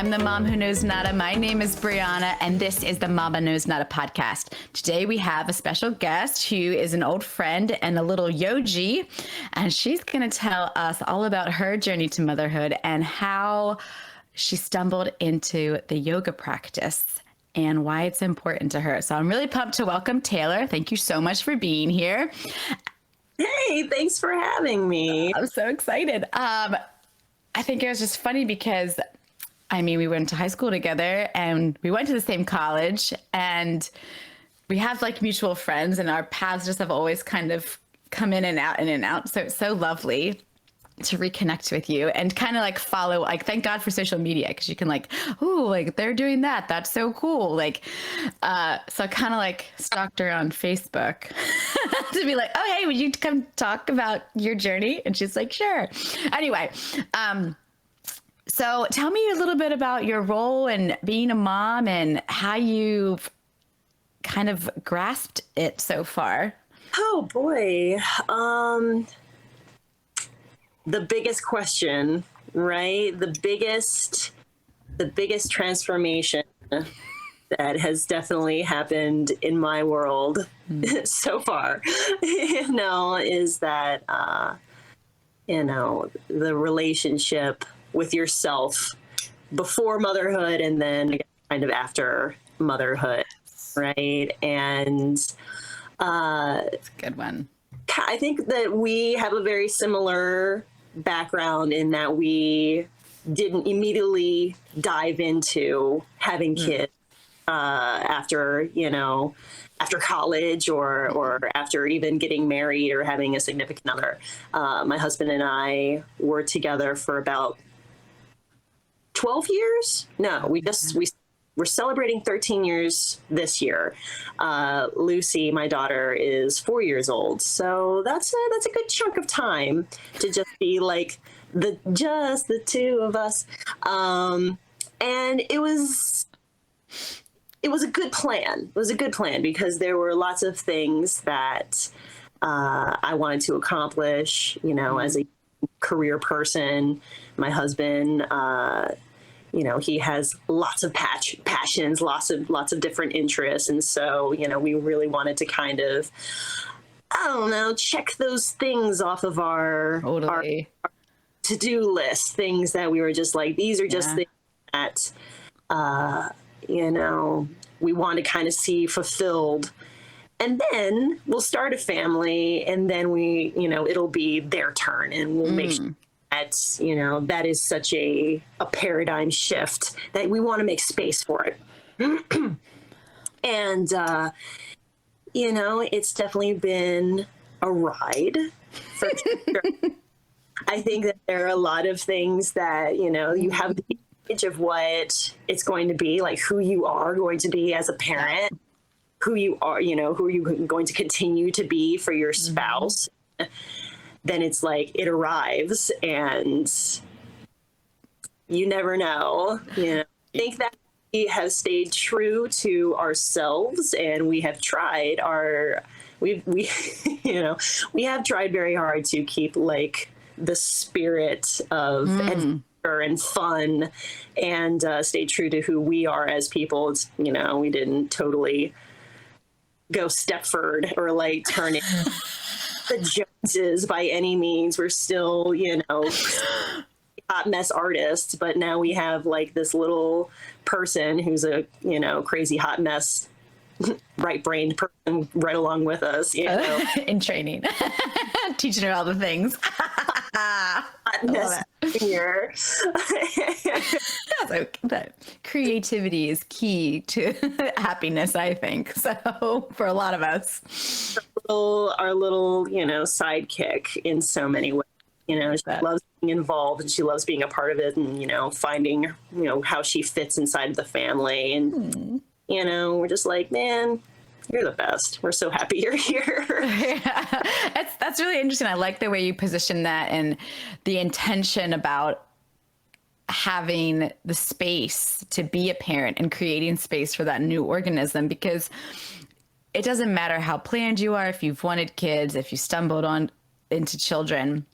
from the Mom Who Knows Nada. My name is Brianna, and this is the Mama Knows Nada podcast. Today we have a special guest who is an old friend and a little yogi, and she's going to tell us all about her journey to motherhood and how she stumbled into the yoga practice and why it's important to her. So I'm really pumped to welcome Taylor. Thank you so much for being here. Hey, thanks for having me. I'm so excited. I think it was just funny because, I mean, we went to high school together and we went to the same college and we have like mutual friends and our paths just have always kind of come in and out and in and out. So it's so lovely to reconnect with you and kind of like follow, like, thank God for social media, because you can like, oh, like they're doing that. That's so cool. Like, so I kind of like stalked her on Facebook to be like, oh, hey, would you come talk about your journey? And she's like, sure. Anyway, so tell me a little bit about your role in being a mom and how you've kind of grasped it so far. Oh boy. The biggest question, right? The biggest transformation that has definitely happened in my world so far, is that, the relationship with yourself before motherhood and then kind of after motherhood, right? And it's a good one. I think that we have a very similar background in that we didn't immediately dive into having kids after college or after even getting married or having a significant other. My husband and I were together for about 12 years. No, we're celebrating 13 years this year. Lucy, my daughter, is 4 years old. So that's a good chunk of time to just be like just the two of us. And it was a good plan. It was a good plan because there were lots of things that I wanted to accomplish, as a career person. My husband, he has lots of passions, lots of different interests. And so, we really wanted to kind of, check those things off of our to-do list, things that we were just like, these are just things that, we want to kind of see fulfilled. And then we'll start a family and then it'll be their turn and we'll make sure that is such a paradigm shift that we want to make space for it. And, it's definitely been a ride. For sure. I think that there are a lot of things that, you have the image of what it's going to be, like who you are going to be as a parent, who you are, who are you going to continue to be for your spouse. Then it's like it arrives and you never know. I think that we have stayed true to ourselves and we have tried we have tried very hard to keep like the spirit of adventure and fun and stay true to who we are as people. It's, we didn't totally go Stepford or like turn it the Joneses by any means. We're still, hot mess artists, but now we have like this little person who's a, crazy hot mess, right-brained person right along with us, in training, teaching her all the things. Hot mess here. So that creativity is key to happiness, I think. So for a lot of us, our little, sidekick in so many ways. She loves being involved and she loves being a part of it and, finding, how she fits inside the family. And, we're just like, man, you're the best. We're so happy you're here. Yeah. That's really interesting. I like the way you position that and the intention about having the space to be a parent and creating space for that new organism, because it doesn't matter how planned you are, if you've wanted kids, if you stumbled into children,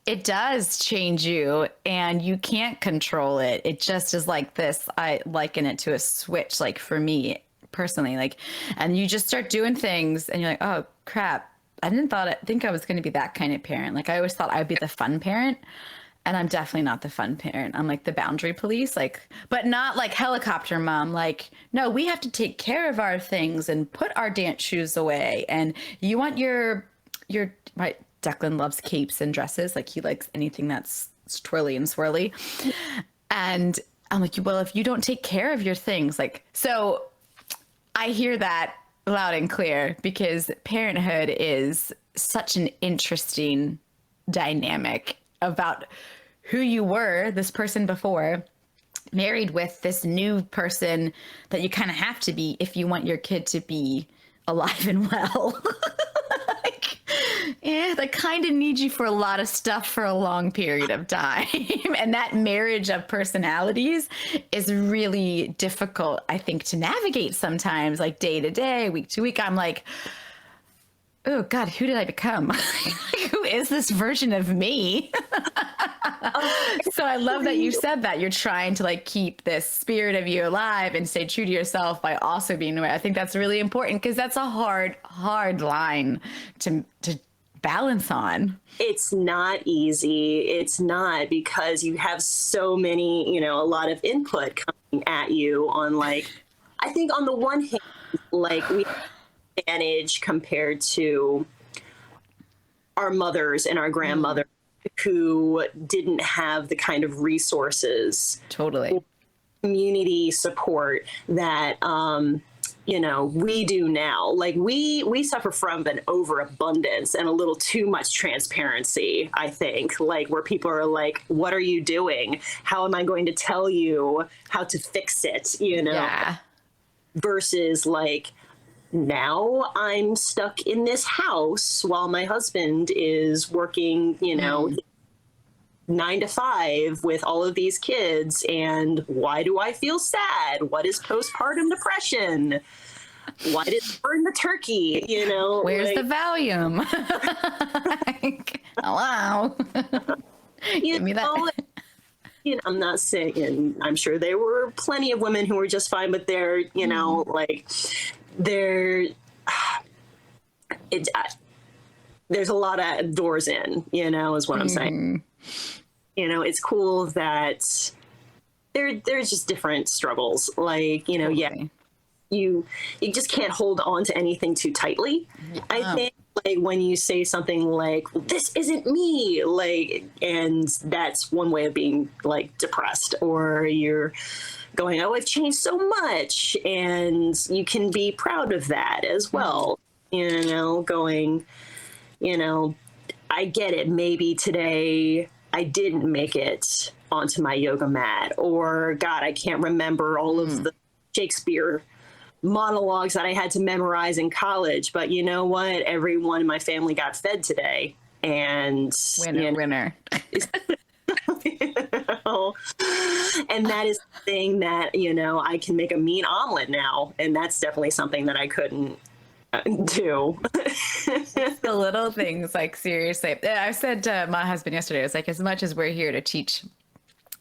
It does change you and you can't control it. It just is like this. I liken it to a switch, like for me personally, like, and you just start doing things and you're like, oh crap. I didn't think I was going to be that kind of parent. Like I always thought I would be the fun parent, and I'm definitely not the fun parent. I'm like the boundary police, like, but not like helicopter mom. Like, no, we have to take care of our things and put our dance shoes away. And you want my Declan loves capes and dresses. Like he likes anything that's twirly and swirly. And I'm like, well, if you don't take care of your things, like, so I hear that loud and clear because parenthood is such an interesting dynamic about who you were, this person before, married with this new person that you kind of have to be if you want your kid to be alive and well. Like, yeah, they kind of need you for a lot of stuff for a long period of time. And that marriage of personalities is really difficult, I think, to navigate sometimes, like day to day, week to week. I'm like, oh God, who did I become? Who is this version of me? So I love that you said that you're trying to like keep this spirit of you alive and stay true to yourself by also being aware. I think that's really important because that's a hard line to balance on. It's not easy. It's not, because you have so many, a lot of input coming at you on, like, I think on the one hand, like, we have advantage compared to our mothers and our grandmothers who didn't have the kind of resources, totally, community support that we do now. Like we suffer from an overabundance and a little too much transparency, I think, like where people are like, what are you doing? How am I going to tell you how to fix it? Yeah. Versus like, now I'm stuck in this house while my husband is working, 9 to 5 with all of these kids. And why do I feel sad? What is postpartum depression? Why did it burn the turkey? Where's the Valium? Like, hello. Give me that. I'm not saying, I'm sure there were plenty of women who were just fine, but they're, like, there's a lot of doors in, is what I'm saying. It's cool that there's just different struggles. Like, Totally. Yeah, you just can't hold on to anything too tightly. Yeah. I think like when you say something like, this isn't me, like, and that's one way of being like depressed, or you're going, oh, I've changed so much, and you can be proud of that as well. Going, I get it. Maybe today I didn't make it onto my yoga mat, or God, I can't remember all of the Shakespeare monologues that I had to memorize in college. But you know what? Everyone in my family got fed today, and winner. And that is the thing that, I can make a mean omelet now. And that's definitely something that I couldn't do. The little things, like, seriously. I said to my husband yesterday, I was like, as much as we're here to teach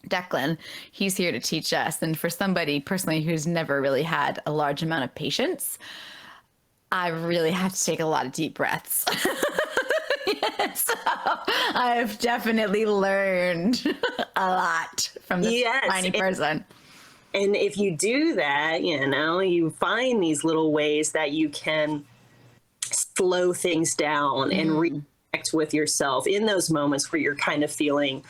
Declan, he's here to teach us. And for somebody personally who's never really had a large amount of patience, I really have to take a lot of deep breaths. So I've definitely learned a lot from this tiny person. And if you do that, you find these little ways that you can slow things down and reconnect with yourself in those moments where you're kind of feeling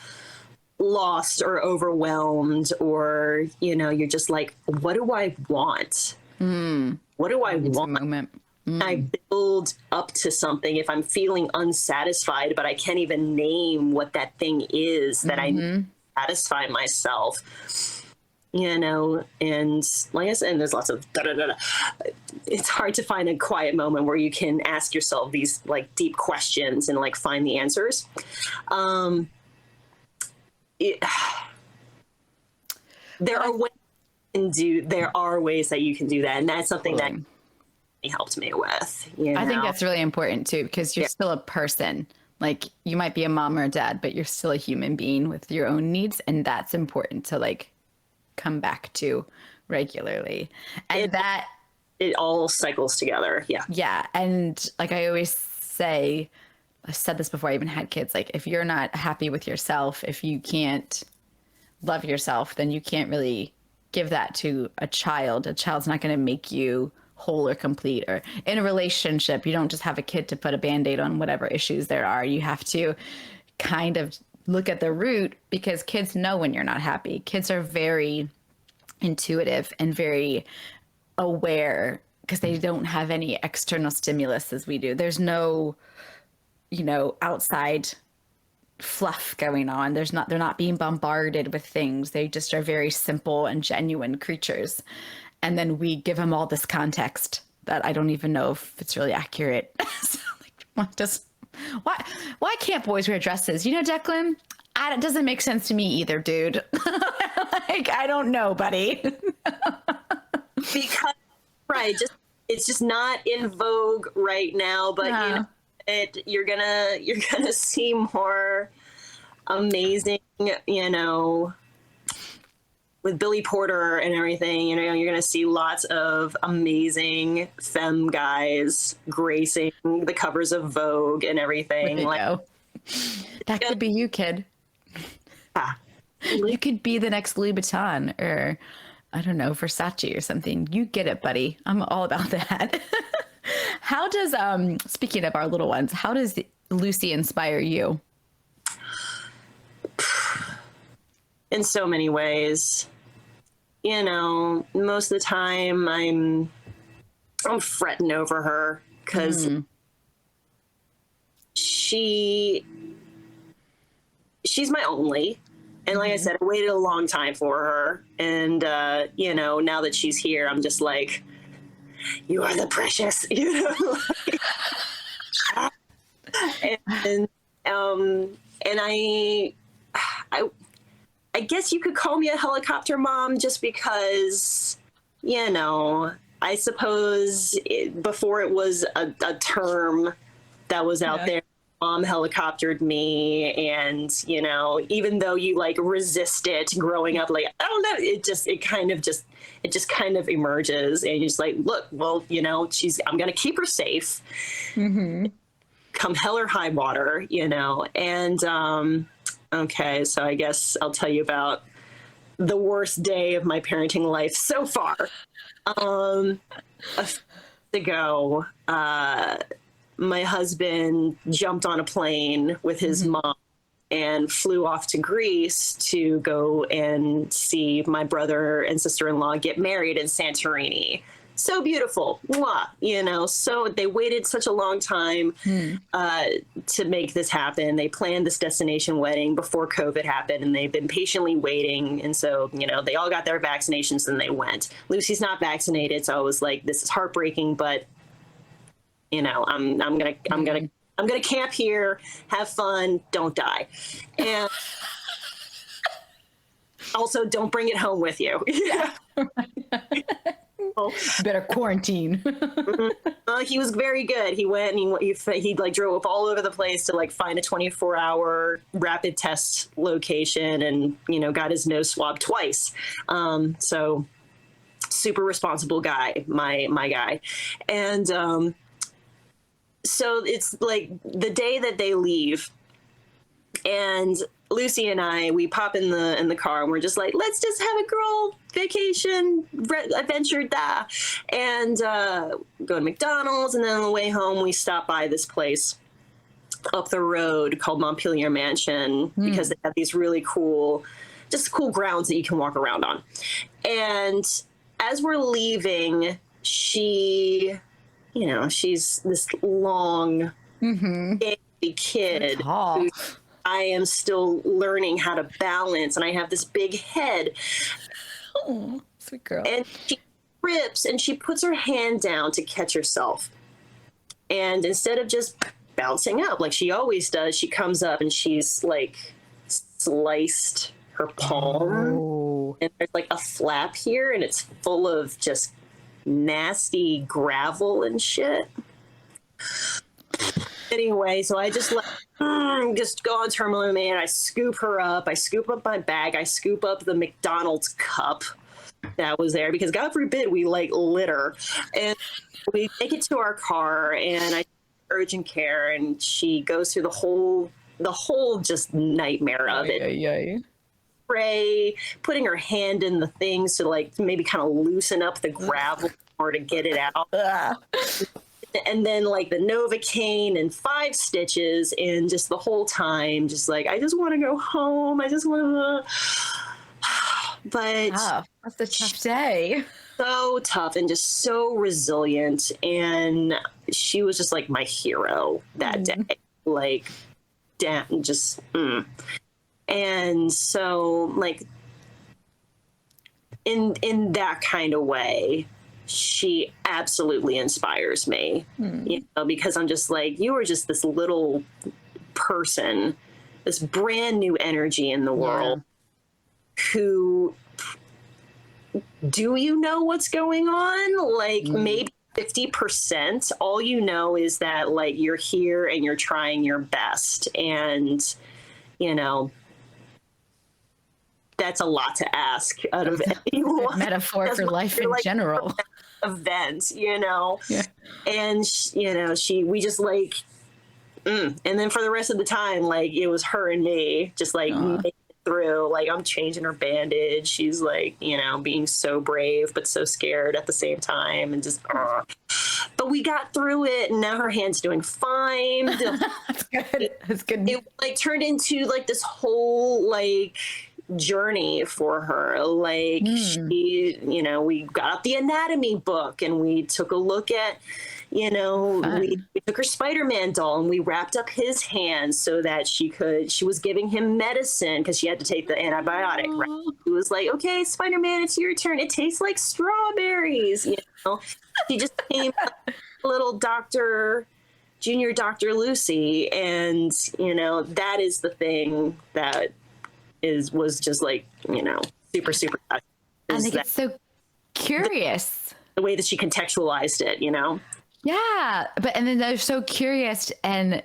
lost or overwhelmed, or, you're just like, what do I want? What do I want? Moment. I build up to something if I'm feeling unsatisfied, but I can't even name what that thing is that I satisfy myself, and like I said, and there's lots of da-da-da-da. It's hard to find a quiet moment where you can ask yourself these like deep questions and like find the answers. There are ways that you can do that. And that's something that helped me with. I think that's really important too, because you're still a person. Like you might be a mom or a dad, but you're still a human being with your own needs, and that's important to like come back to regularly. And It that it all cycles together. Yeah. yeah, and like I always say, I said this before I even had kids, like if you're not happy with yourself, if you can't love yourself, then you can't really give that to a child. A child's not going to make you whole or complete. Or in a relationship, you don't just have a kid to put a band-aid on whatever issues there are. You have to kind of look at the root, because kids know when you're not happy. Kids are very intuitive and very aware because they don't have any external stimulus as we do. There's no, outside fluff going on. They're not being bombarded with things. They just are very simple and genuine creatures. And then we give them all this context that I don't even know if it's really accurate. So, why can't boys wear dresses? Declan, it doesn't make sense to me either, dude. Like, I don't know, buddy. Because right, it's just not in vogue right now, but you're gonna see more amazing, with Billy Porter and everything, you're gonna see lots of amazing femme guys gracing the covers of Vogue and everything. That could be you, kid. You could be the next Louis Vuitton or I don't know, Versace or something. You get it, buddy. I'm all about that. How does, speaking of our little ones, how does Lucy inspire you? In so many ways. Most of the time I'm fretting over her because she's my only. And like I said, I waited a long time for her. And, now that she's here, I'm just like, you are the precious, and I guess you could call me a helicopter mom just because, I suppose before it was a term that was out there, mom helicoptered me. And, even though you like resist it growing up, like, I don't know, it just kind of emerges and you're just like, look, well, I'm going to keep her safe. Come hell or high water, and, okay, so I guess I'll tell you about the worst day of my parenting life so far. A few days ago, my husband jumped on a plane with his mom and flew off to Greece to go and see my brother and sister-in-law get married in Santorini. So beautiful. Mwah, so they waited such a long time to make this happen. They planned this destination wedding before COVID happened, and they've been patiently waiting. And so, they all got their vaccinations and they went. Lucy's not vaccinated, so I was like, this is heartbreaking, but I'm gonna camp here, have fun, don't die, and also don't bring it home with you. Better quarantine. He was very good. He went and he like drove up all over the place to like find a 24-hour rapid test location, and got his nose swabbed twice. So super responsible guy, my guy, and so it's like the day that they leave, and Lucy and we pop in the car and we're just like, let's just have a girl vacation adventure, and go to McDonald's, and then on the way home we stop by this place up the road called Montpelier Mansion because they have these really cool grounds that you can walk around on. And as we're leaving, she's this long, baby kid who I am still learning how to balance, and I have this big head. Oh, sweet girl. And she trips and she puts her hand down to catch herself. And instead of just bouncing up like she always does, she comes up and she's like sliced her palm. Oh. And there's like a flap here, and it's full of just nasty gravel and shit. Anyway, so I just let her just go on terminal with me, and I scoop her up. I scoop up my bag. I scoop up the McDonald's cup that was there, because God forbid we like litter. And we take it to our car, and I urgent care, and she goes through the whole just nightmare of it. Spray, putting her hand in the things to like maybe kind of loosen up the gravel or to get it out. And then like the Novocaine and 5 stitches, and just the whole time, just like, I just want to go home. I just want to. But that's a tough day. So tough and just so resilient. And she was just like my hero that day. Like, damn, just. And so, like, in that kind of way, she absolutely inspires me, you know, because I'm just like, you are just this little person, this brand new energy in the world, who, do you know what's going on? Like, maybe 50%, all you know is that, like, you're here and you're trying your best. And, you know, that's a lot to ask out of anyone. Metaphor for life in general. Event, you know. And you know, we just like, and then for the rest of the time, like, it was her and me, just like making it through. Like, I'm changing her bandage. She's like, you know, being so brave but so scared at the same time, and just. But we got through it, and now her hand's doing fine. That's good. That's good. It like turned into like this whole like journey for her. Like, she, you know, we got out the anatomy book, and we took a look at, you know, we took her Spider-Man doll, and we wrapped up his hands so that she was giving him medicine because she had to take the antibiotic. Right? It was like, okay, Spider-Man, it's your turn. It tastes like strawberries. You know, she just became a little junior Dr. Lucy. And, you know, that is the thing that was just like, you know, super touching. I think it's so curious. The way that she contextualized it, you know? Yeah. And then they're so curious, and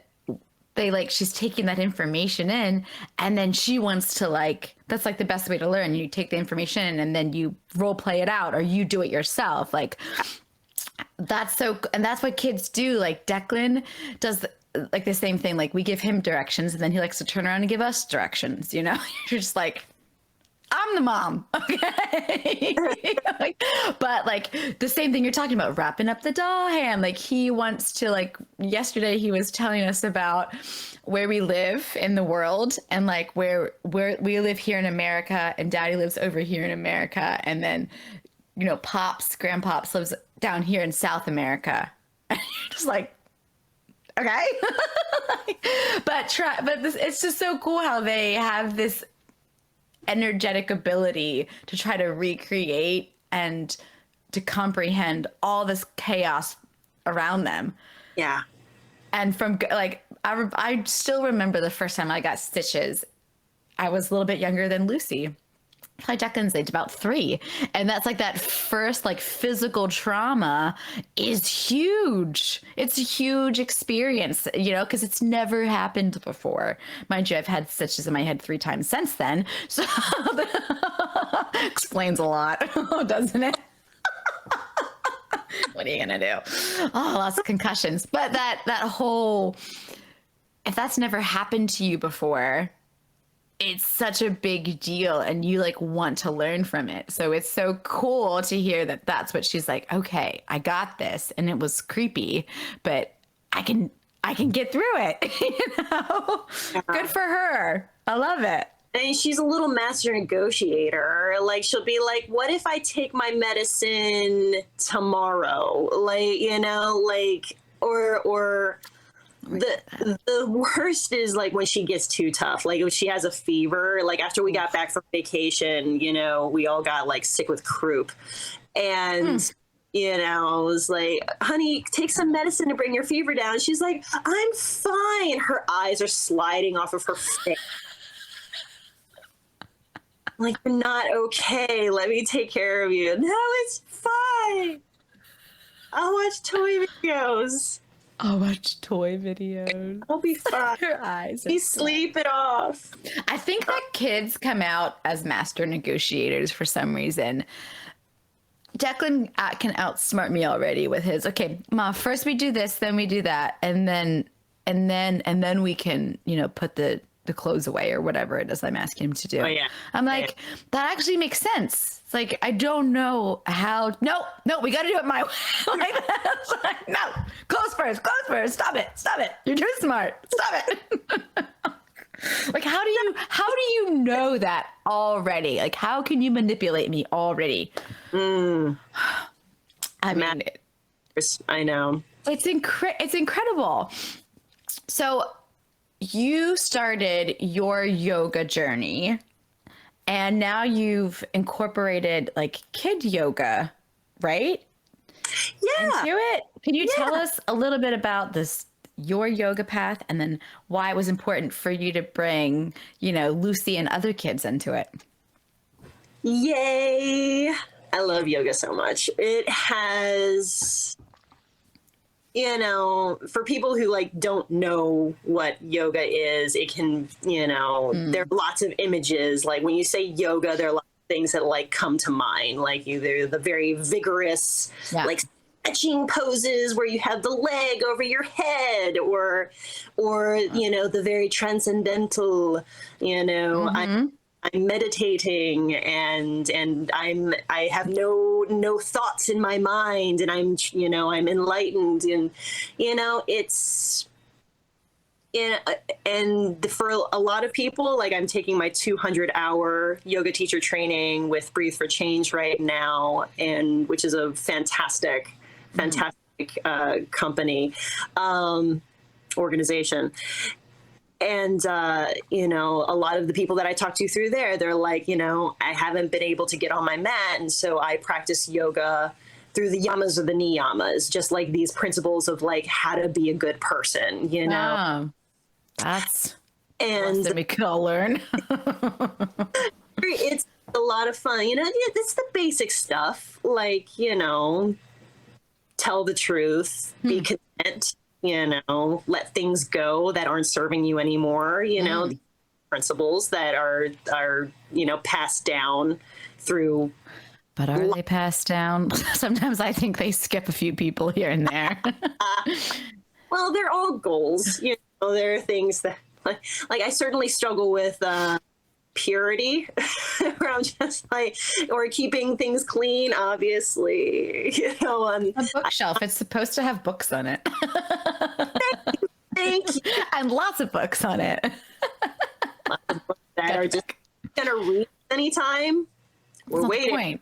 they like, she's taking that information in, and then she wants to like, that's like the best way to learn. You take the information and then you role play it out, or you do it yourself. Like, and that's what kids do. Like, Declan does like the same thing. Like, we give him directions, and then he likes to turn around and give us directions, you know? You're just like, I'm the mom. Okay. But like the same thing you're talking about, wrapping up the doll hand. Like, he wants to, like, yesterday he was telling us about where we live in the world, and like where we live here in America, and Daddy lives over here in America. And then, you know, grandpops lives down here in South America. And you're just like, okay. but it's just so cool how they have this energetic ability to try to recreate and to comprehend all this chaos around them. Yeah. And from like, I still remember the first time I got stitches. I was a little bit younger than Lucy. Probably Declan's age, about 3. And that's like that first like physical trauma is huge. It's a huge experience, you know, because it's never happened before. Mind you, I've had stitches in my head 3 times since then. So explains a lot, doesn't it? What are you going to do? Oh, lots of concussions. But that whole, if that's never happened to you before, it's such a big deal, and you like want to learn from it. So it's so cool to hear that that's what she's like, okay, I got this. And it was creepy, but I can get through it. You know, good for her. I love it. And she's a little master negotiator. Like, she'll be like, what if I take my medicine tomorrow? Like, you know, like, or the worst is like when she gets too tough, like if she has a fever. Like, after we got back from vacation, you know, we all got like sick with croup, and you know, I was like, honey, take some medicine to bring your fever down. She's like, I'm fine. Her eyes are sliding off of her face. Like, you're not okay. Let me take care of you. No, it's fine. I'll watch toy videos. Oh, watch toy videos. I'll be fine. Her eyes. Please sleep it off. I think that kids come out as master negotiators for some reason. Declan can outsmart me already with his, okay, Ma, first we do this, then we do that, and then we can, put the clothes away or whatever it is I'm asking him to do. Oh, yeah. I'm like, that actually makes sense. It's like, I don't know how. No, we got to do it my way. Like, no, clothes first. Stop it. You're too smart. Stop it. Like, how do you know that already? Like, how can you manipulate me already? I mean, I know. it's incredible. So you started your yoga journey and now you've incorporated like kid yoga, right? Yeah. Into it. Can you tell us a little bit about your yoga path, and then why it was important for you to bring, Lucy and other kids into it? Yay. I love yoga so much. It has, for people who like don't know what yoga is, it can, there are lots of images. Like when you say yoga, there are lots of things that like come to mind, like either the very vigorous, like stretching poses where you have the leg over your head, or the very transcendental, I'm meditating and I have no thoughts in my mind, and I'm enlightened, and it's and for a lot of people, like I'm taking my 200-hour yoga teacher training with Breathe for Change right now, and which is a fantastic company, organization. And, a lot of the people that I talk to through there, they're like, I haven't been able to get on my mat. And so I practice yoga through the yamas or the niyamas, just like these principles of like how to be a good person, That's and that we could all learn. It's a lot of fun. It's the basic stuff, like, tell the truth, be content, let things go that aren't serving you anymore, the principles that are passed down through. But are they passed down? Sometimes I think they skip a few people here and there. Well, they're all goals. There are things that like I certainly struggle with purity, where I'm just like, or keeping things clean, obviously, A bookshelf. It's supposed to have books on it. Thank you. And lots of books on it. That are just gonna read anytime. We're waiting.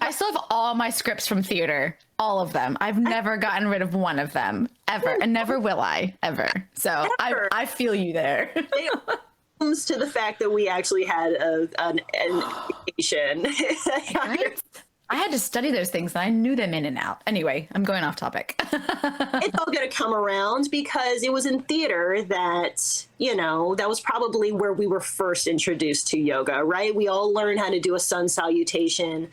I still have all my scripts from theater, all of them. I've never gotten rid of one of them ever, and never will I ever. So I feel you there. It comes to the fact that we actually had an education. Right? I had to study those things, and I knew them in and out. Anyway, I'm going off topic. It's all going to come around because it was in theater that, that was probably where we were first introduced to yoga, right? We all learned how to do a sun salutation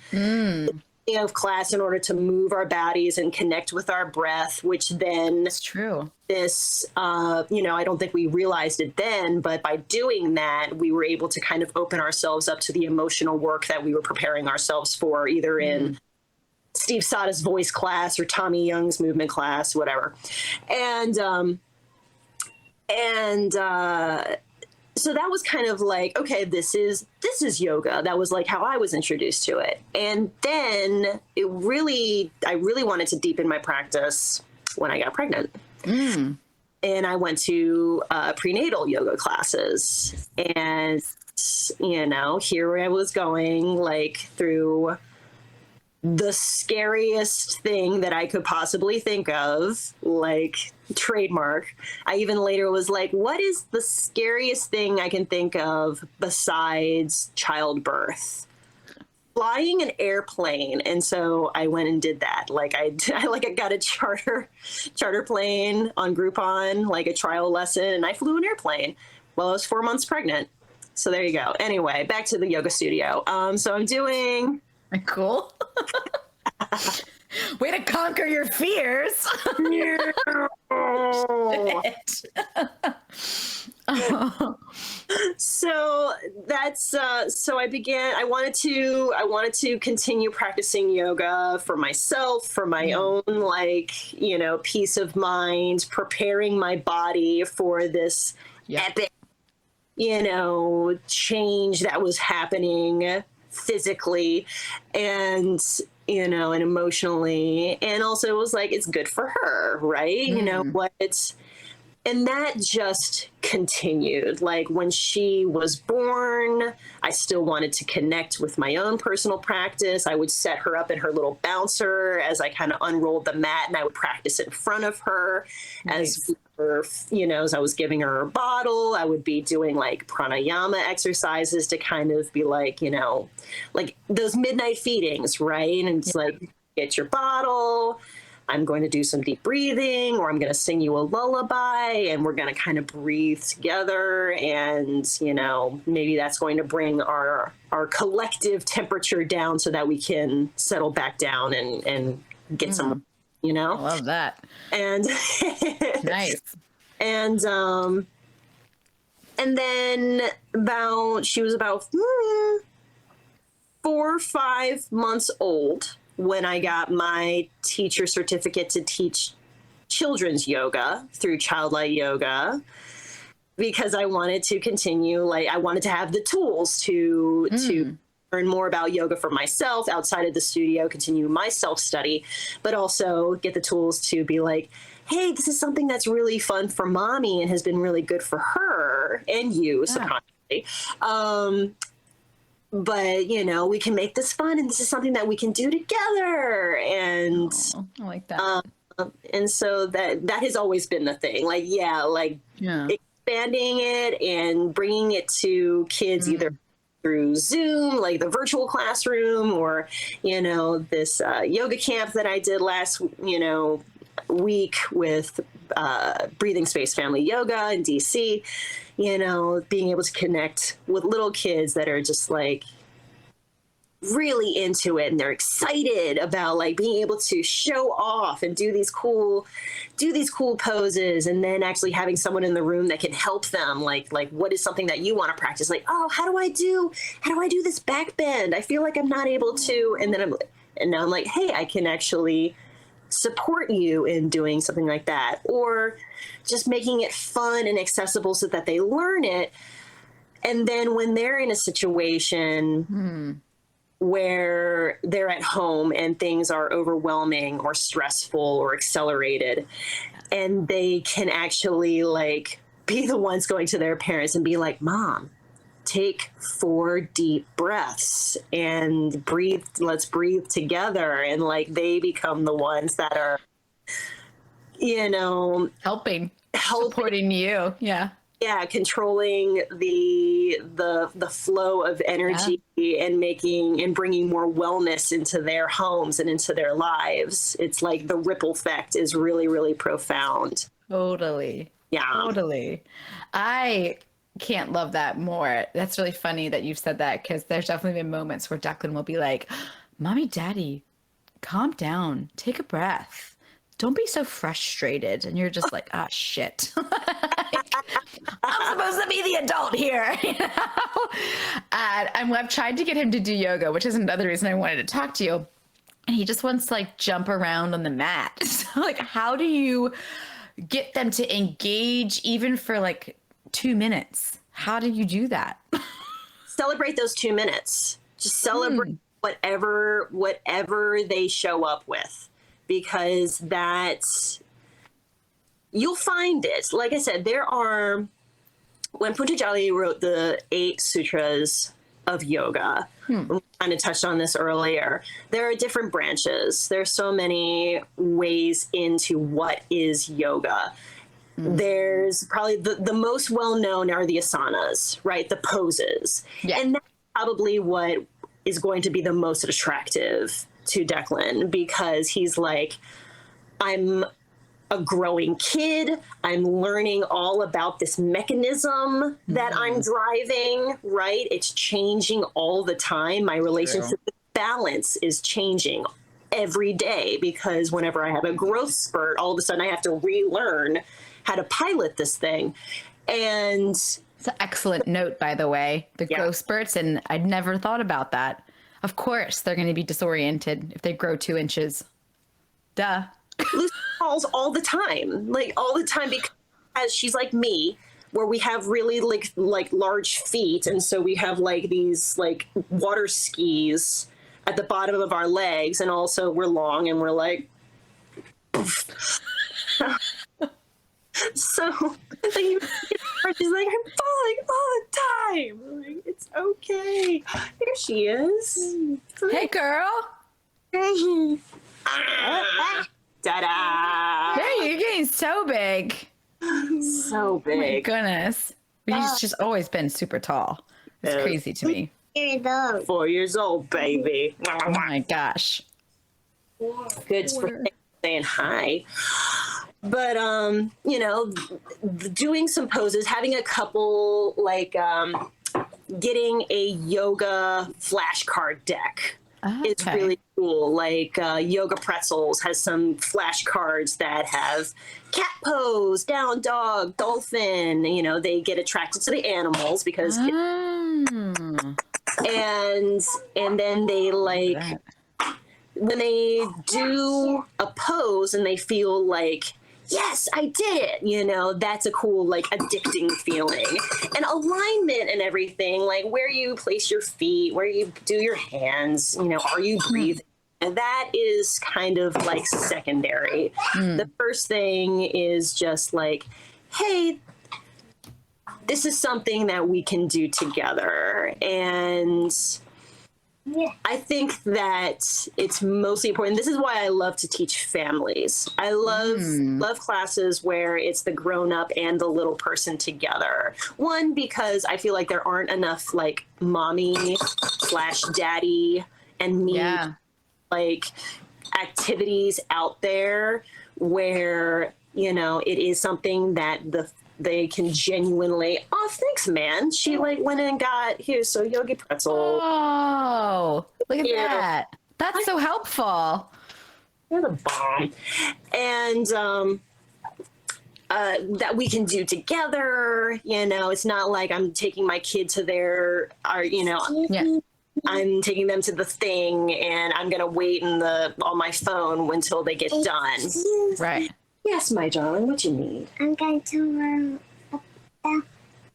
of class in order to move our bodies and connect with our breath, which then It's true. this, I don't think we realized it then, but by doing that, we were able to kind of open ourselves up to the emotional work that we were preparing ourselves for, either in Steve Sada's voice class or Tommy Young's movement class, whatever. So that was kind of like, okay, this is yoga. That was like how I was introduced to it. And then I really wanted to deepen my practice when I got pregnant. And I went to prenatal yoga classes, and, here I was going like through the scariest thing that I could possibly think of, like trademark. I even later was like, what is the scariest thing I can think of besides childbirth? Flying an airplane. And so I went and did that. Like I got a charter plane on Groupon, like a trial lesson, and I flew an airplane while I was 4 months pregnant. So there you go. Anyway, back to the yoga studio. So I'm doing Cool. Way to conquer your fears. So that's so I wanted to continue practicing yoga for myself, for my own, like, peace of mind, preparing my body for this epic, change that was happening physically and and emotionally. And also it was like, it's good for her, right? And that just continued. Like when she was born, I still wanted to connect with my own personal practice. I would set her up in her little bouncer as I kind of unrolled the mat, and I would practice in front of her as as I was giving her a bottle. I would be doing like pranayama exercises to kind of be like, like those midnight feedings, right? And it's like, get your bottle. I'm going to do some deep breathing, or I'm going to sing you a lullaby, and we're going to kind of breathe together. And, maybe that's going to bring our collective temperature down so that we can settle back down and get some, I love that. And nice. And then she was about 4 or 5 months old when I got my teacher certificate to teach children's yoga through Childlight Yoga, because I wanted to continue, I wanted to have the tools to learn more about yoga for myself outside of the studio, continue my self-study, but also get the tools to be like, hey, this is something that's really fun for mommy and has been really good for her and you subconsciously. But we can make this fun, and this is something that we can do together. And I like that. And so that has always been the thing. Expanding it and bringing it to kids either through Zoom, like the virtual classroom, or this yoga camp that I did last week with Breathing Space Family Yoga in DC. Being able to connect with little kids that are just like really into it, and they're excited about like being able to show off and do these cool poses, and then actually having someone in the room that can help them, like what is something that you want to practice, like, oh, how do I do this back bend? I feel like I'm not able to, and now I'm like, hey, I can actually support you in doing something like that, or just making it fun and accessible so that they learn it. And then when they're in a situation where they're at home and things are overwhelming or stressful or accelerated, and they can actually like be the ones going to their parents and be like, Mom, take 4 deep breaths and breathe. Let's breathe together. And like, they become the ones that are, helping, supporting you. Yeah. Yeah. Controlling the flow of energy and bringing more wellness into their homes and into their lives. It's like the ripple effect is really, really profound. Totally. Yeah. Totally. I can't love that more. That's really funny that you've said that, because there's definitely been moments where Declan will be like, Mommy, Daddy, calm down, take a breath, don't be so frustrated. And you're just like, ah, shit. I'm supposed to be the adult here. And I've tried to get him to do yoga, which is another reason I wanted to talk to you. And he just wants to like jump around on the mat. So like, how do you get them to engage even for like 2 minutes? How do you do that? Celebrate those 2 minutes. Just celebrate whatever they show up with, because you'll find it. Like I said, when Punjabi wrote the 8 sutras of yoga, we kind of touched on this earlier, there are different branches. There's so many ways into what is yoga. There's probably the most well-known are the asanas, right? The poses. Yeah. And that's probably what is going to be the most attractive to Declan, because he's like, I'm a growing kid. I'm learning all about this mechanism that I'm driving, right? It's changing all the time. My relationship with balance is changing every day, because whenever I have a growth spurt, all of a sudden I have to relearn how to pilot this thing. And It's an excellent note, by the way, the Yeah. growth spurts. And I'd never thought about that. Of course, they're going to be disoriented if they grow 2 inches. Duh. Lucy falls all the time, like all the time, because she's like me, where we have really like large feet, and so we have like these like water skis at the bottom of our legs, and also we're long and we're like so like, she's like, I'm falling all the time. I'm like, it's okay. There she is. Hey, girl. Ta-da! Hey, you're getting so big. So My big. goodness. He's just always been super tall. It's Yeah. crazy to me. 4 years old, baby. Oh my gosh. Good for saying hi. But doing some poses, having a couple, like getting a yoga flashcard deck. It's Okay. really cool. Like Yoga Pretzels has some flashcards that have cat pose, down dog, dolphin. They get attracted to the animals because Mm. and then they like That. when they do a pose and they feel like, yes, I did it, that's a cool, like, addicting feeling. And alignment and everything, like where you place your feet, where you do your hands, are you breathing? And that is kind of like secondary. The first thing is just like, hey, this is something that we can do together. And I think that it's mostly important. This is why I love to teach families. I love classes where it's the grown-up and the little person together. One, because I feel like there aren't enough like mommy/daddy and me Yeah. like activities out there where it is something that they can genuinely, oh, thanks, man. She like went and got, here's so yogi pretzel. Oh, look at Yeah. that. That's so helpful. You're the bomb. And that we can do together. It's not like I'm taking my kid to Yeah. I'm taking them to the thing and I'm gonna wait on my phone until they get done. Right. Yes, my darling, what you need? I'm going to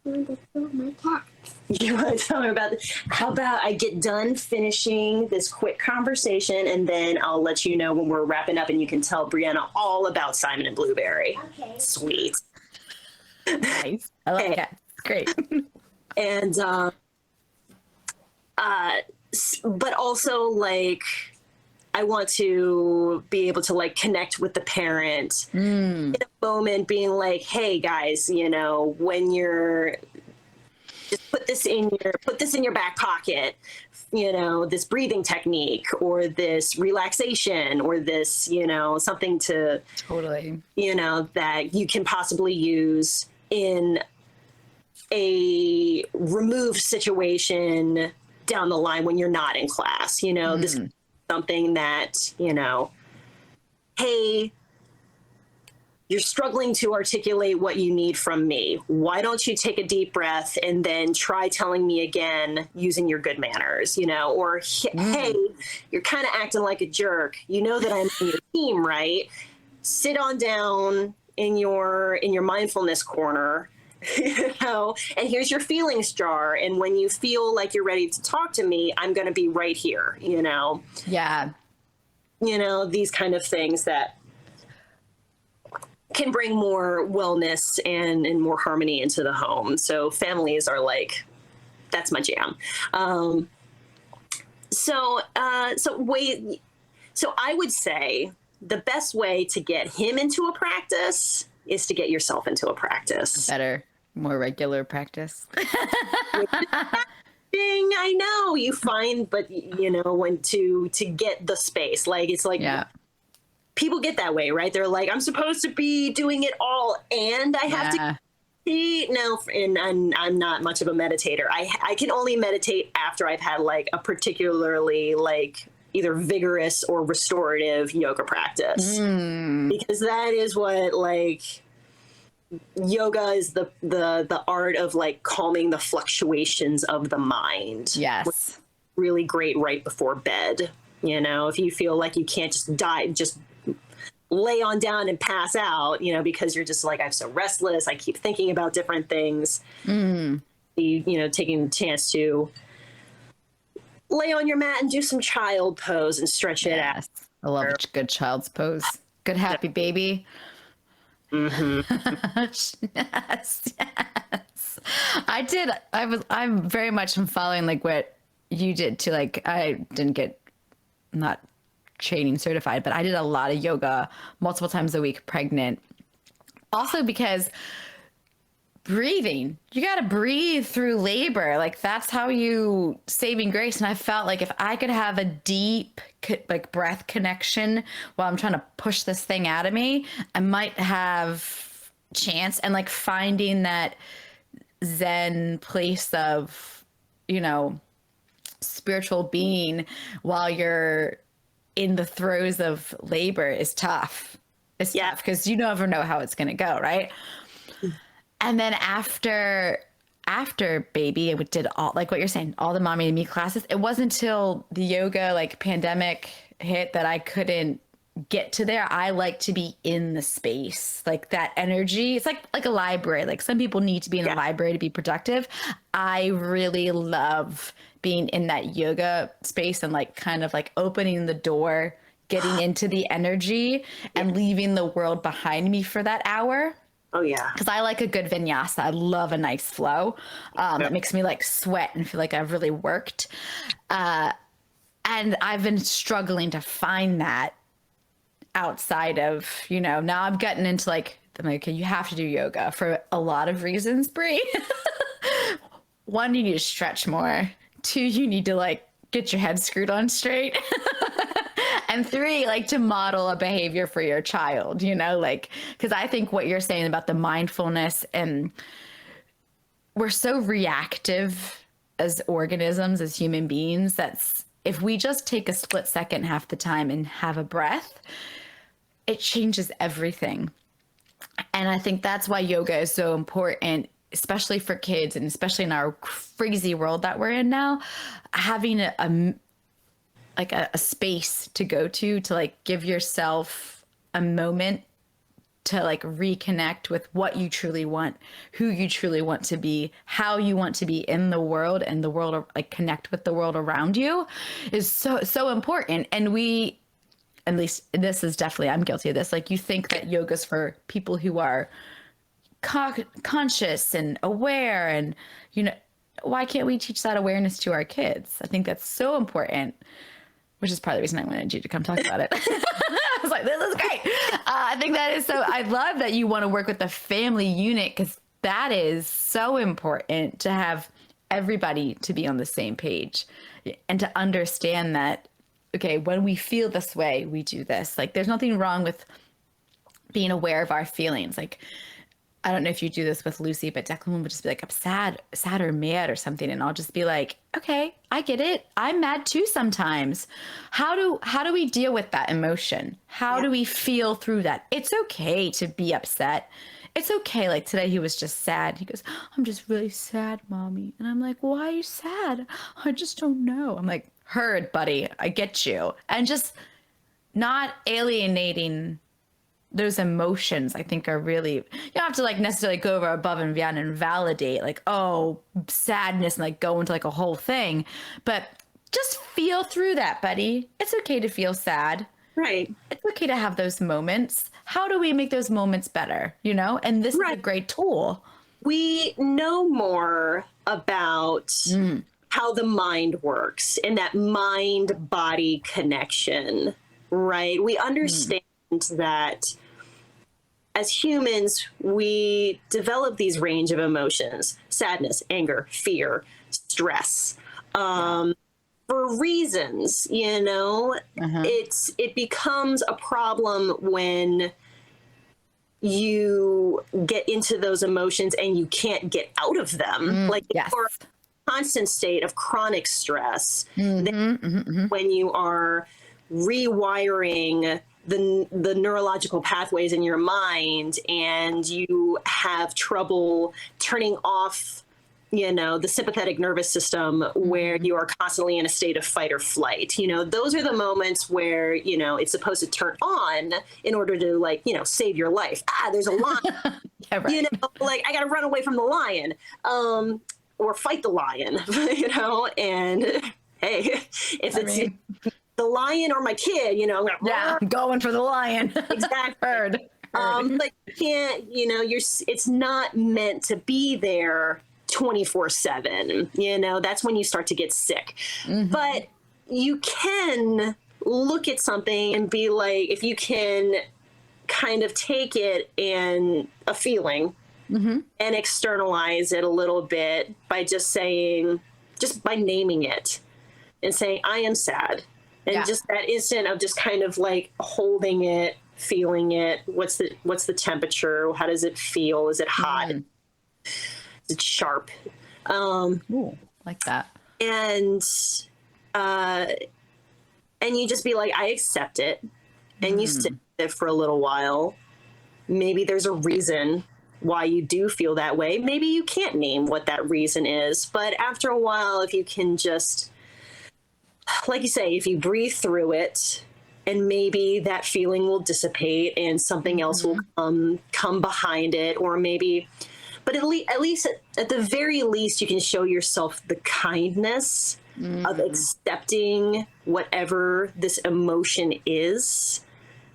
my cat. You want to tell me about this? How about I get done finishing this quick conversation and then I'll let you know when we're wrapping up and you can tell Brianna all about Simon and Blueberry. Okay. Sweet. Nice. I like Okay. that. Great. And but also like I want to be able to like connect with the parent in a moment, being like, hey guys, when you're just put this in your back pocket, this breathing technique or this relaxation or this, something to, Totally. that you can possibly use in a removed situation down the line when you're not in class. This is something that, hey, you're struggling to articulate what you need from me. Why don't you take a deep breath and then try telling me again using your good manners, or hey, you're kind of acting like a jerk. You know that I'm on your team, right? Sit on down in your mindfulness corner, and here's your feelings jar. And when you feel like you're ready to talk to me, I'm going to be right here, Yeah. These kind of things that can bring more wellness and more harmony into the home. So families are like, that's my jam. So I would say the best way to get him into a practice is to get yourself into a practice. Better, more regular practice. I know you find, but when to get the space, like it's like, Yeah. people get that way, right? They're like, I'm supposed to be doing it all and I have to eat. No, and I'm not much of a meditator. I can only meditate after I've had like a particularly like either vigorous or restorative yoga practice. Because that is what, like, yoga is the art of like calming the fluctuations of the mind. Yes. Really great right before bed. You know, if you feel like you can't just just lay on down and pass out, you know, because you're just like, I'm so restless, I keep thinking about different things. You know, taking the chance to lay on your mat and do some child pose and stretch it out. I love a good child's pose. Good happy baby. Yes, yes. I'm very much following like what you did too. Like I didn't get, not training certified, but I did a lot of yoga multiple times a week pregnant. Also because breathing, you got to breathe through labor. Like that's how you saving grace. And I felt like if I could have a deep like breath connection while I'm trying to push this thing out of me, I might have chance. And like finding that Zen place of, you know, spiritual being while you're in the throes of labor is tough. It's tough because you never know how it's going to go, right? And then after baby, it did all, like what you're saying, all the mommy and me classes. It wasn't until the yoga like pandemic hit that I couldn't get to there. I like to be in the space, like that energy. It's like a library. Like some people need to be in a library to be productive. I really love being in that yoga space and like kind of like opening the door, getting into the energy and leaving the world behind me for that hour. Oh yeah. Because I like a good vinyasa. I love a nice flow. It makes me like sweat and feel like I've really worked. And I've been struggling to find that outside of, you know, now I've gotten into like, I'm like, okay, you have to do yoga for a lot of reasons, Brie. One, you need to stretch more. Two, you need to like get your head screwed on straight. And three, like to model a behavior for your child, you know, like, because I think what you're saying about the mindfulness, and we're so reactive as organisms, as human beings, that's if we just take a split second half the time and have a breath, it changes everything. And I think that's why yoga is so important, especially for kids and especially in our crazy world that we're in now, having a space to go to like give yourself a moment to like reconnect with what you truly want, who you truly want to be, how you want to be in the world, and the world, like connect with the world around you is so important. And we, at least this is definitely, I'm guilty of this. Like you think that yoga's for people who are conscious and aware, and you know, why can't we teach that awareness to our kids? I think that's so important, which is part of the reason I wanted you to come talk about it. I was like, this is great. I think that is so, I love that you want to work with the family unit, because that is so important to have everybody to be on the same page and to understand that, okay, when we feel this way, we do this. Like there's nothing wrong with being aware of our feelings. Like, I don't know if you do this with Lucy, but Declan would just be like, I'm sad or mad or something. And I'll just be like, okay, I get it. I'm mad too sometimes. How do we deal with that emotion? How do we feel through that? It's okay to be upset. It's okay. Like today he was just sad. He goes, I'm just really sad, mommy. And I'm like, why are you sad? I just don't know. I'm like, heard, buddy. I get you. And just not alienating those emotions, I think, are really, you don't have to like necessarily go over above and beyond and validate like, oh, sadness, and like go into like a whole thing, but just feel through that, buddy. It's okay to feel sad. Right. It's okay to have those moments. How do we make those moments better? You know, and this is a great tool. We know more about how the mind works and that mind-body connection, right? We understand that as humans, we develop these range of emotions: sadness, anger, fear, stress, for reasons, you know. It becomes a problem when you get into those emotions and you can't get out of them. Like you're constant state of chronic stress, when you are rewiring the neurological pathways in your mind, and you have trouble turning off, the sympathetic nervous system, where you are constantly in a state of fight or flight. Those are the moments where, it's supposed to turn on in order to save your life. There's a lion. Yeah, right. I got to run away from the lion, or fight the lion, and hey, if the lion or my kid, I'm gonna, yeah, I'm going for the lion. Exactly. Heard. But you can't, it's not meant to be there 24/7. That's when you start to get sick. But you can look at something and be like, if you can kind of take it and a feeling and externalize it a little bit by just by naming it and saying, I am sad. And just that instant of just kind of like holding it, feeling it. What's the temperature? How does it feel? Is it hot? Is it sharp? Ooh, like that. And you just be like, I accept it. And you sit with it for a little while. Maybe there's a reason why you do feel that way. Maybe you can't name what that reason is. But after a while, if you can just, like you say, if you breathe through it, and maybe that feeling will dissipate and something else will come behind it, or maybe, but at least at the very least, you can show yourself the kindness of accepting whatever this emotion is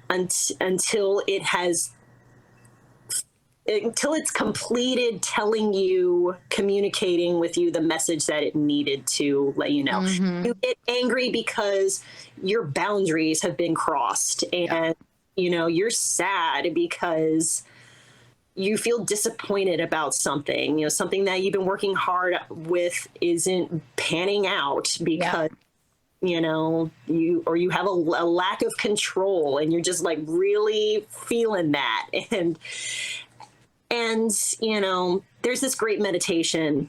until it's completed telling you, communicating with you the message that it needed to let you know. You get angry because your boundaries have been crossed, and you're sad because you feel disappointed about something. Something that you've been working hard with isn't panning out because you have a lack of control, and you're just like really feeling that. And there's this great meditation,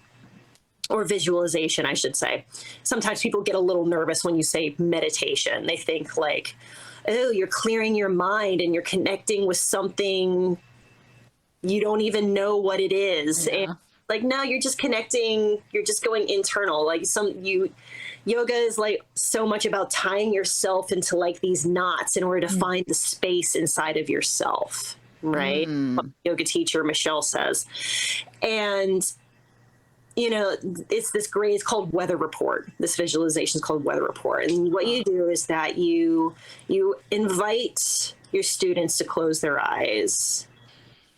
or visualization, I should say. Sometimes people get a little nervous when you say meditation. They think like, oh, you're clearing your mind and you're connecting with something you don't even know what it is. And like, no, you're just connecting. You're just going internal. Like yoga is like so much about tying yourself into like these knots in order to find the space inside of yourself. Right? What yoga teacher Michelle says. And it's called weather report. This visualization is called weather report. And what you do is that you invite your students to close their eyes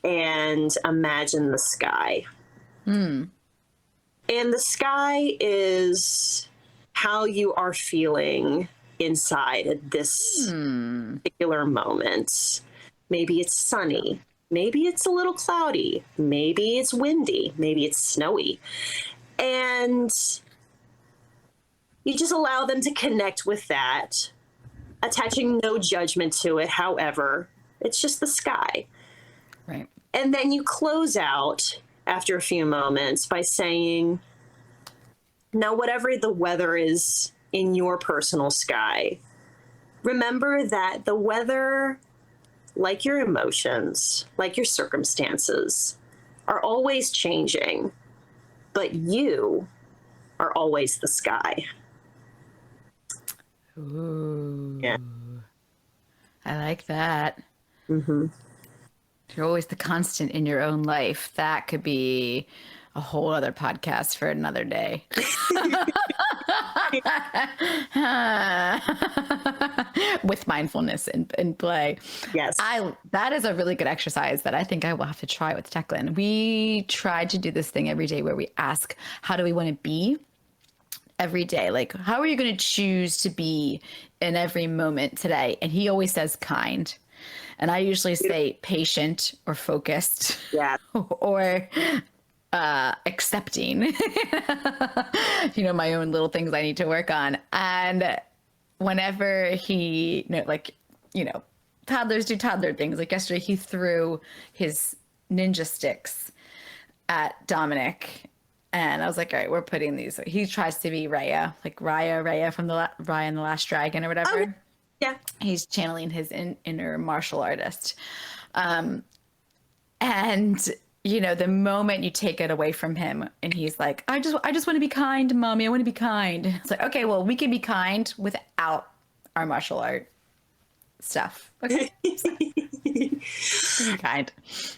and imagine the sky. And the sky is how you are feeling inside at this particular moment. Maybe it's sunny. Maybe it's a little cloudy. Maybe it's windy. Maybe it's snowy. And you just allow them to connect with that, attaching no judgment to it. However, it's just the sky. Right. And then you close out after a few moments by saying, now, whatever the weather is in your personal sky, remember that the weather, like your emotions, like your circumstances, are always changing, but you are always the sky. Ooh. Yeah. I like that. You're always the constant in your own life. That could be a whole other podcast for another day. With mindfulness in play. Yes. That is a really good exercise that I think I will have to try with Declan. We tried to do this thing every day where we ask, how do we want to be every day? Like, how are you going to choose to be in every moment today? And he always says kind. And I usually say patient or focused. Yeah. Or accepting, my own little things I need to work on. And whenever he, toddlers do toddler things. Like yesterday, he threw his ninja sticks at Dominic, And I was like, all right, we're putting these. He tries to be Raya, like Raya from Raya and the Last Dragon or whatever. Oh, yeah. He's channeling his inner martial artist. And the moment you take it away from him and he's like, I just want to be kind, mommy. I want to be kind. It's like, okay, well, we can be kind without our martial art stuff. Okay. Be kind.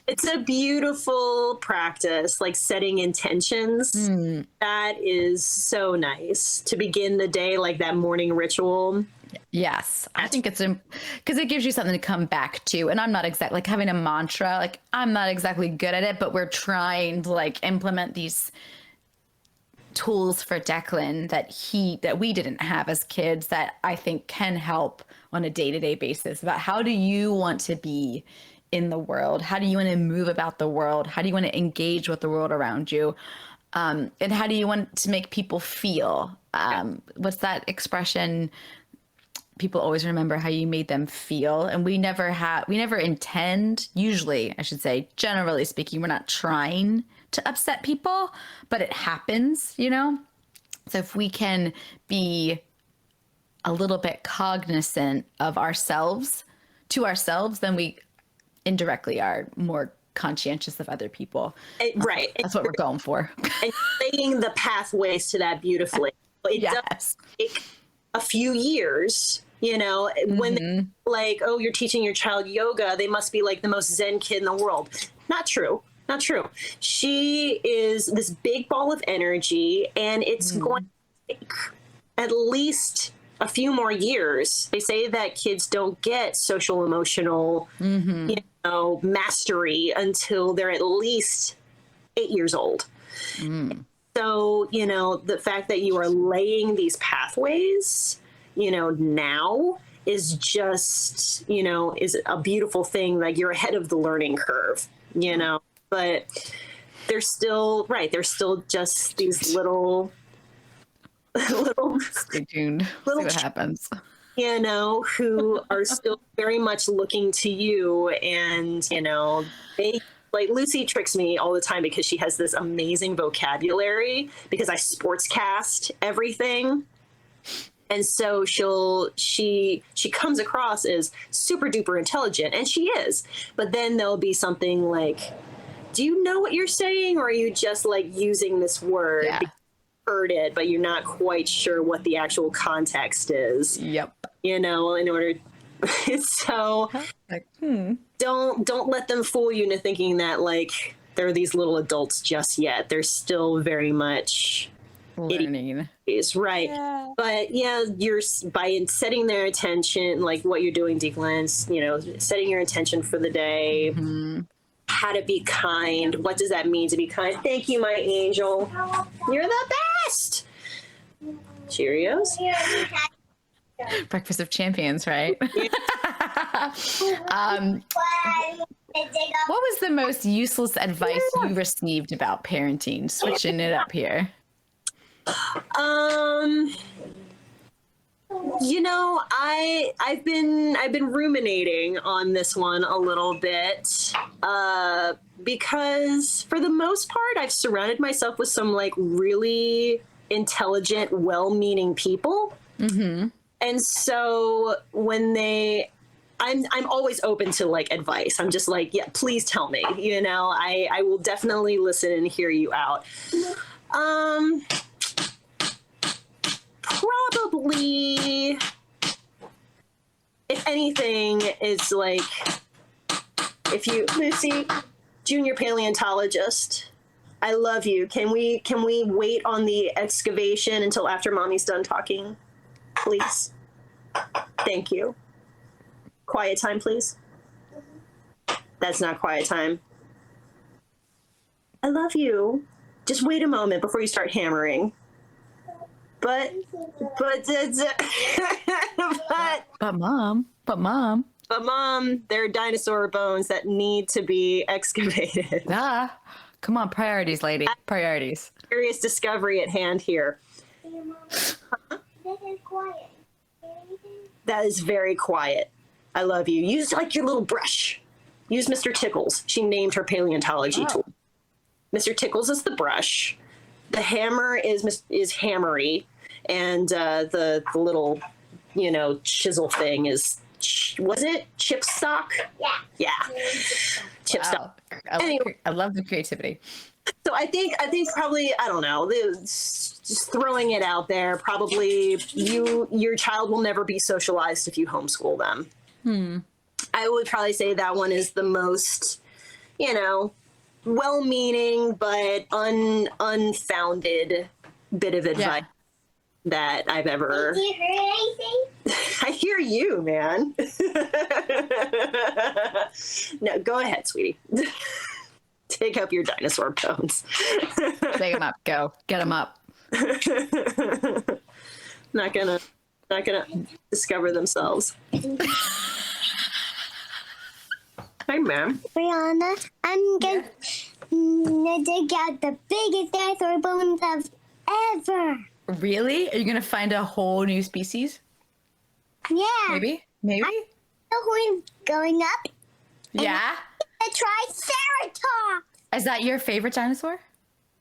It's a beautiful practice, like setting intentions. That is so nice to begin the day, like that morning ritual. Yes, I think it's because it gives you something to come back to. And I'm not exactly like having a mantra, like I'm not exactly good at it, but we're trying to like implement these tools for Declan that we didn't have as kids that I think can help on a day-to-day basis about how do you want to be in the world? How do you want to move about the world? How do you want to engage with the world around you? And how do you want to make people feel? What's that expression? People always remember how you made them feel. And we never intend, usually, I should say, generally speaking, we're not trying to upset people, but it happens, So if we can be a little bit cognizant of ourselves, then we indirectly are more conscientious of other people. Right. That's what we're going for. And saying the pathways to that beautifully. It does take a few years, when they're like, oh, you're teaching your child yoga, they must be like the most Zen kid in the world. Not true. Not true. She is this big ball of energy, and it's going to take at least a few more years. They say that kids don't get social emotional, mastery until they're at least 8 years old. So, the fact that you are laying these pathways, now is just, is a beautiful thing. Like you're ahead of the learning curve, but they're still They're still just these little Stay tuned. See what happens. Who are still very much looking to you. And, they like Lucy tricks me all the time because she has this amazing vocabulary because I sportscast everything. And so she comes across as super duper intelligent, and she is. But then there'll be something like, do you know what you're saying? Or are you just like using this word? Yeah. Heard it, but you're not quite sure what the actual context is. Yep. In order. So like, don't let them fool you into thinking that like they're these little adults just yet. They're still very much learning. Is right. Yeah. But you're by setting their attention, like what you're doing, Declan, setting your intention for the day. How to be kind. What does that mean to be kind? Thank you, my angel. You're the best. Cheerios. Breakfast of champions, right? What was the most useless advice you received about parenting? Switching it up here. I've been ruminating on this one a little bit, because for the most part, I've surrounded myself with some like really intelligent, well-meaning people. And so when I'm always open to like advice. I'm just like, yeah, please tell me, I will definitely listen and hear you out. Probably, if anything, it's like, Lucy, junior paleontologist, I love you. Can we wait on the excavation until after mommy's done talking? Please. Thank you. Quiet time, please. That's not quiet time. I love you. Just wait a moment before you start hammering. But mom, there are dinosaur bones that need to be excavated. Come on, priorities, lady. Priorities. Serious discovery at hand here. That is very quiet. I love you. Use like your little brush. Use Mr. Tickles. She named her paleontology tool. Mr. Tickles is the brush. the hammer is hammery, and the little, chisel thing is, was it chipstock? Yeah. Chipstock. Wow. Anyway. I love the creativity. So I think probably, I don't know, just throwing it out there, probably your child will never be socialized if you homeschool them. I would probably say that one is the most, well-meaning but unfounded bit of advice that I've ever. Did you hear anything? I hear you, man. No, go ahead, sweetie. Take up your dinosaur bones. Take them up. Go. Get them up. Not gonna discover themselves. Hi, ma'am. Brianna, I'm gonna dig out the biggest dinosaur bones of ever. Really? Are you going to find a whole new species? Yeah. Maybe? The horn going up. Yeah? The Triceratops. Is that your favorite dinosaur?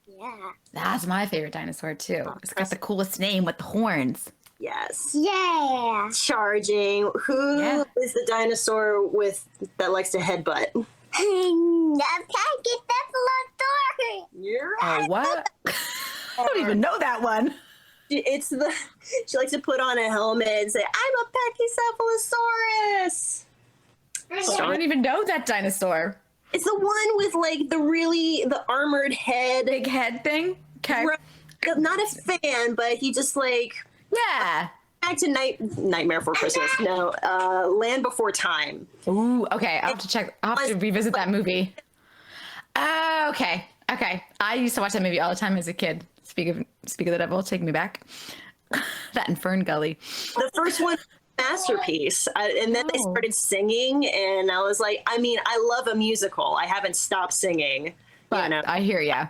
Yeah. That's my favorite dinosaur, too. It's got the coolest name with the horns. Yes. Yeah. Charging. Who is the dinosaur that likes to headbutt? The Pachycephalosaurus. You're Oh, right. what? I don't even know that one. She likes to put on a helmet and say, "I'm a Pachycephalosaurus." I don't even know that dinosaur. It's the one with like the armored head. Big head thing? Okay. Not a fan, but he just like Yeah. back to Nightmare Before Christmas. No, Land Before Time. Ooh, okay. I'll have to check. I'll have to revisit that movie. Oh, okay. Okay. I used to watch that movie all the time as a kid. Speak of the devil, take me back. That in Fern Gully. The first one, masterpiece. And then they started singing, and I was like, I love a musical. I haven't stopped singing. But I hear ya.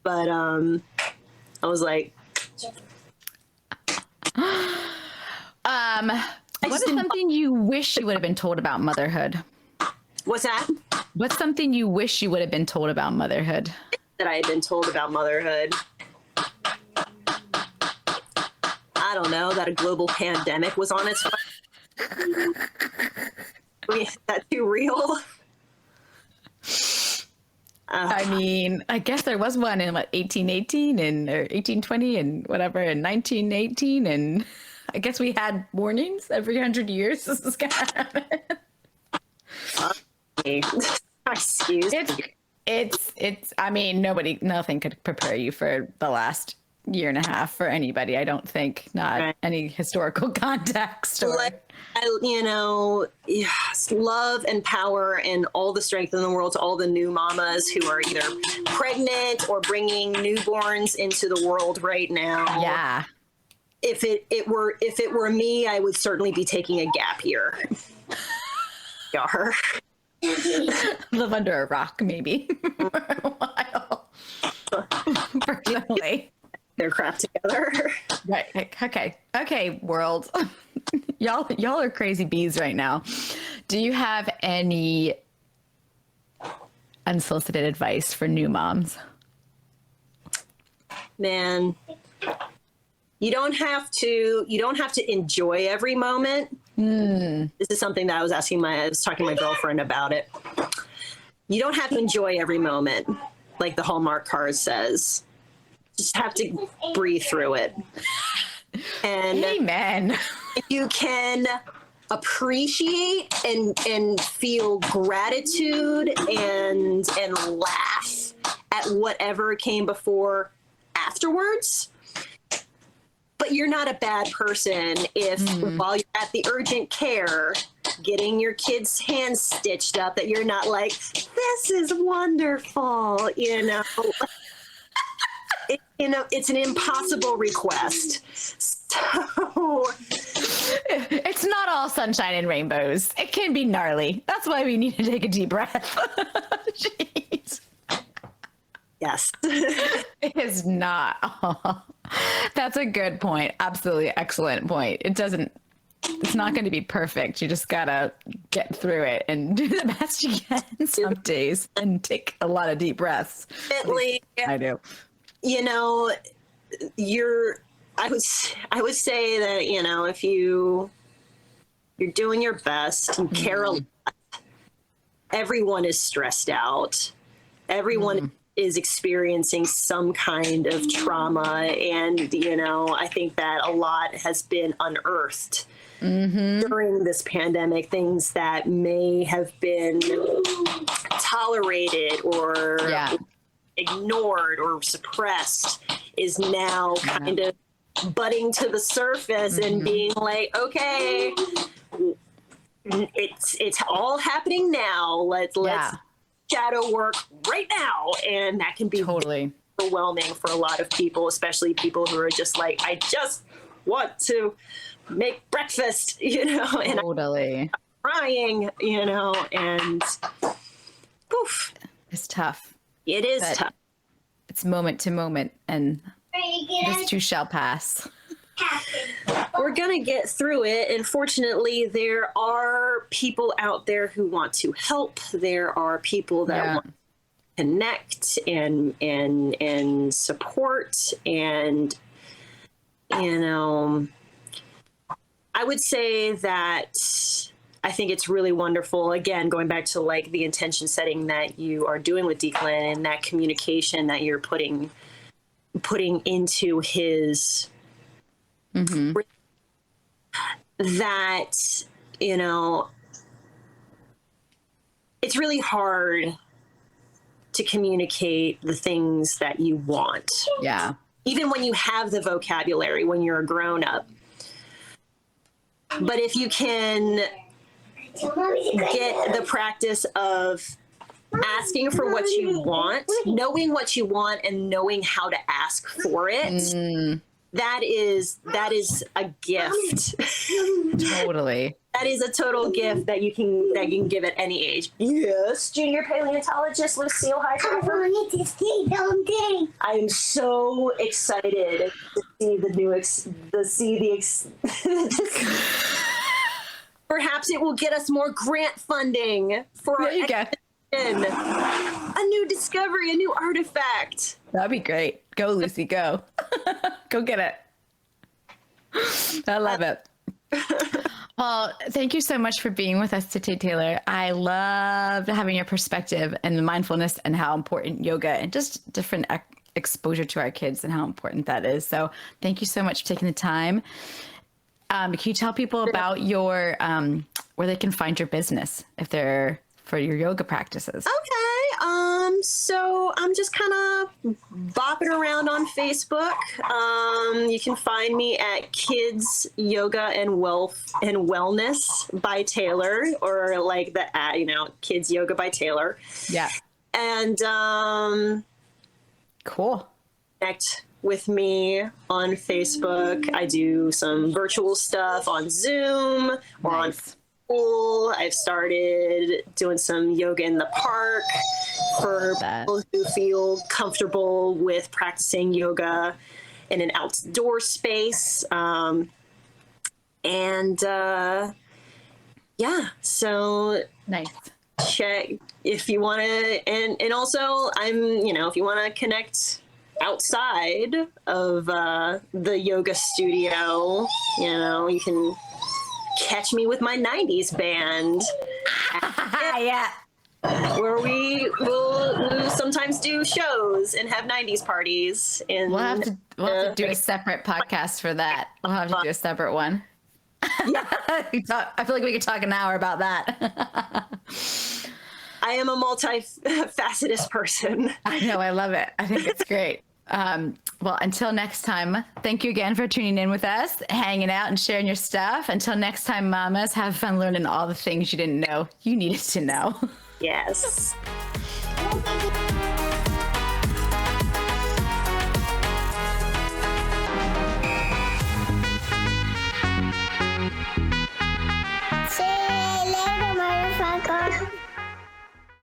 But I was like, what is something you wish you would have been told about motherhood? what's that? What's something you wish you would have been told about motherhood? That I had been told about motherhood. I don't know, that a global pandemic was on its way. Is that too real? I mean, I guess there was one in 1818 or 1820 and whatever, in 1918, and I guess we had warnings every 100 years. This is gonna happen. Excuse me. It's. I mean, nothing could prepare you for the last year and a half for anybody. I don't think, not any historical context. Or... yes, love and power and all the strength in the world to all the new mamas who are either pregnant or bringing newborns into the world right now. Yeah. If it were me, I would certainly be taking a gap year. Yar. Live under a rock, maybe for a while. Personally. Their crap together. Right. Okay, world. y'all are crazy bees right now. Do you have any unsolicited advice for new moms? Man, you don't have to enjoy every moment. This is something that I was talking to my girlfriend about it. You don't have to enjoy every moment, like the Hallmark card says. Just have to breathe through it. And Amen. if you can appreciate and feel gratitude and laugh at whatever came before afterwards, but you're not a bad person if while you're at the urgent care getting your kid's hands stitched up, that you're not like, this is wonderful, it's an impossible request. So It's not all sunshine and rainbows. It can be gnarly. That's why we need to take a deep breath. Jeez. yes. It is not all. That's a good point. Absolutely excellent point. It's not going to be perfect. You just got to get through it and do the best you can some days and take a lot of deep breaths. Definitely. I do. you know, I would say that, you know, if you're doing your best, you care a lot, everyone is stressed out. Everyone is experiencing some kind of trauma. And, you know, I think that a lot has been unearthed during this pandemic, things that may have been tolerated or ignored or suppressed is now kind of butting to the surface and being like, okay, it's all happening now. Let's shadow work right now. And that can be Totally overwhelming for a lot of people, especially people who are just like, I just want to make breakfast, you know, and totally. I'm crying, you know, and poof. It's tough. It is But tough. it's moment to moment, and this too shall pass. We're going to get through it. And fortunately, there are people out there who want to help. There are people that want to connect and support. And, you know, I would say that I think it's really wonderful, again, going back to like the intention setting that you are doing with Declan and that communication that you're putting into his that, you know, it's really hard to communicate the things that you want. Yeah. Even when you have the vocabulary, when you're a grown up. But if you can get the practice of asking for what you want, knowing what you want and knowing how to ask for it, that is a gift. Totally. That is a total gift that you can give at any age. Yes, junior paleontologist Lucille Hightower. I wanted to see something. I am so excited to see the new perhaps it will get us more grant funding for There you go. a new discovery, a new artifact. That'd be great. Go, Lucy, go. Go get it. I love it. Well, thank you so much for being with us today, Taylor. I loved having your perspective and the mindfulness and how important yoga and just different exposure to our kids and how important that is. So thank you so much for taking the time. Can you tell people about your where they can find your business if they're for your yoga practices? Okay. So I'm just kind of bopping around on Facebook. You can find me at Kids Yoga and Wellness by Taylor, or like the Kids Yoga by Taylor. Yeah. And Cool. connect with me on Facebook. I do some virtual stuff on Zoom or on school. I've started doing some yoga in the park for people who feel comfortable with practicing yoga in an outdoor space. So Nice. check if you want to, and also if you want to connect outside of the yoga studio, you can catch me with my 90s band. Yeah. Where we'll sometimes do shows and have 90s parties. And We'll have to do a separate podcast for that. We'll have to do a separate one. Yeah. I feel like we could talk an hour about that. I am a multifaceted person. I know. I love it. I think it's great. Well, until next time, thank you again for tuning in with us, hanging out and sharing your stuff. Until next time, mamas, have fun learning all the things you didn't know you needed to know. Yes.